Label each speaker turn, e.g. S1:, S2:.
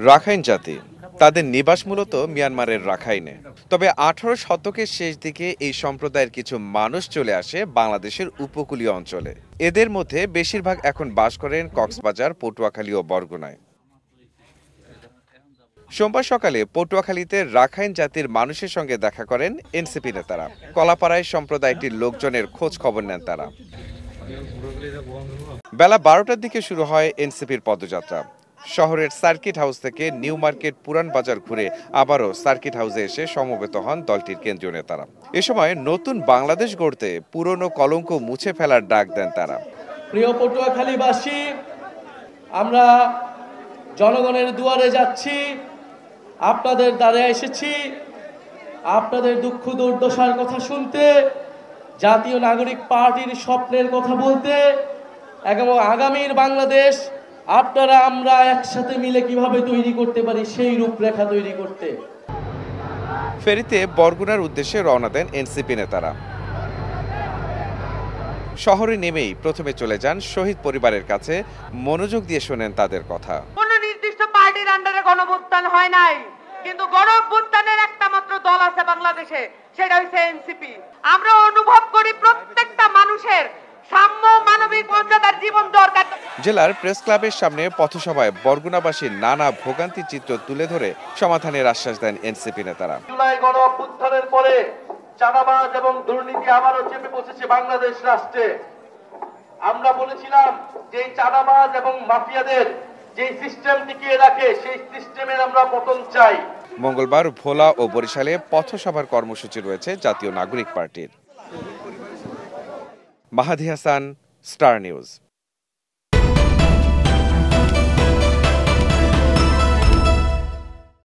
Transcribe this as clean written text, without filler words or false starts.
S1: Rakhine জাতি তাদের নিবাস মূলত মিয়ানমারের রাখাইনে। তবে 18 শতকের শেষ দিকে এই সম্প্রদায়ের কিছু মানুষ চলে আসে বাংলাদেশের উপকূলীয় অঞ্চলে। এদের মধ্যে বেশিরভাগ এখন বাস করেন কক্সবাজার, পটুয়াখালী ও বরগুনায়। সোমবার সকালে পটুয়াখালীতে রাখাইন জাতির মানুষের সঙ্গে দেখা করেন এনসিপি নেতারা। কলাপাড়ায় সম্প্রদায়টির লোকজনের খোঁজ খবর নেন তারা। বেলা 12টার দিকে শুরু হয় এনসিপির পদযাত্রা। শহরের সার্কিট হাউস থেকে নিউ মার্কেট পুরান বাজার ঘুরে আবারও সার্কিট হাউসে এসে সমবেত হন দলটির কেন্দ্রীয় নেতারা। এ সময় নতুন বাংলাদেশ গড়তে পুরনো কলঙ্ক মুছে ফেলার ডাক দেন তারা।
S2: প্রিয় পটুয়াখালীবাসী, আমরা জনগণের দুয়ারে যাচ্ছি, আপনাদের দ্বারে এসেছি আপনাদের দুঃখ দুর্দশার কথা শুনতে, জাতীয় নাগরিক পার্টির স্বপ্নের কথা বলতে এবং আগামীর বাংলাদেশ আপনারা আমরা একসাথে মিলে কিভাবে তৈরি করতে পারি সেই রূপরেখা তৈরি করতে।
S1: ফেরিতে বরগুনার উদ্দেশ্যে রওনা দেন এনসিপি নেতারা। শহরে নেমেই প্রথমে চলে যান শহীদ পরিবারের কাছে, মনোযোগ দিয়ে শোনেন তাদের কথা।
S3: কোন নির্দিষ্ট পার্টির আন্ডারে গণঅভ্যুত্থান হয় নাই, কিন্তু গণঅভ্যুত্থানের একটা মাত্র দল আছে বাংলাদেশে, সেটা হচ্ছে এনসিপি। আমরা অনুভব করি প্রত্যেকটা মানুষের সাম্য মানবিক মর্যাদার জীবন দরকার।
S1: জেলার প্রেস ক্লাবের সামনে পথসভায় বরগুনাবাসীর নানা ভোগান্তির চিত্র তুলে ধরে সমাধানের আশ্বাস দেন এনসিপি নেতারা।
S2: জুলাই গণঅভ্যুত্থানের পরে চাঁদাবাজ এবং দুর্নীতি আবারও চেপে বসেছে বাংলাদেশ রাষ্ট্রে। আমরা বলেছিলাম যে চাঁদাবাজ এবং মাফিয়াদের যে সিস্টেম টিকিয়ে রাখে সেই সিস্টেমের আমরা পতন চাই।
S1: মঙ্গলবার ভোলা ও বরিশালে পথসভার কর্মসূচি রয়েছে জাতীয় নাগরিক পার্টির। মাহাদি হাসান, স্টার নিউজ।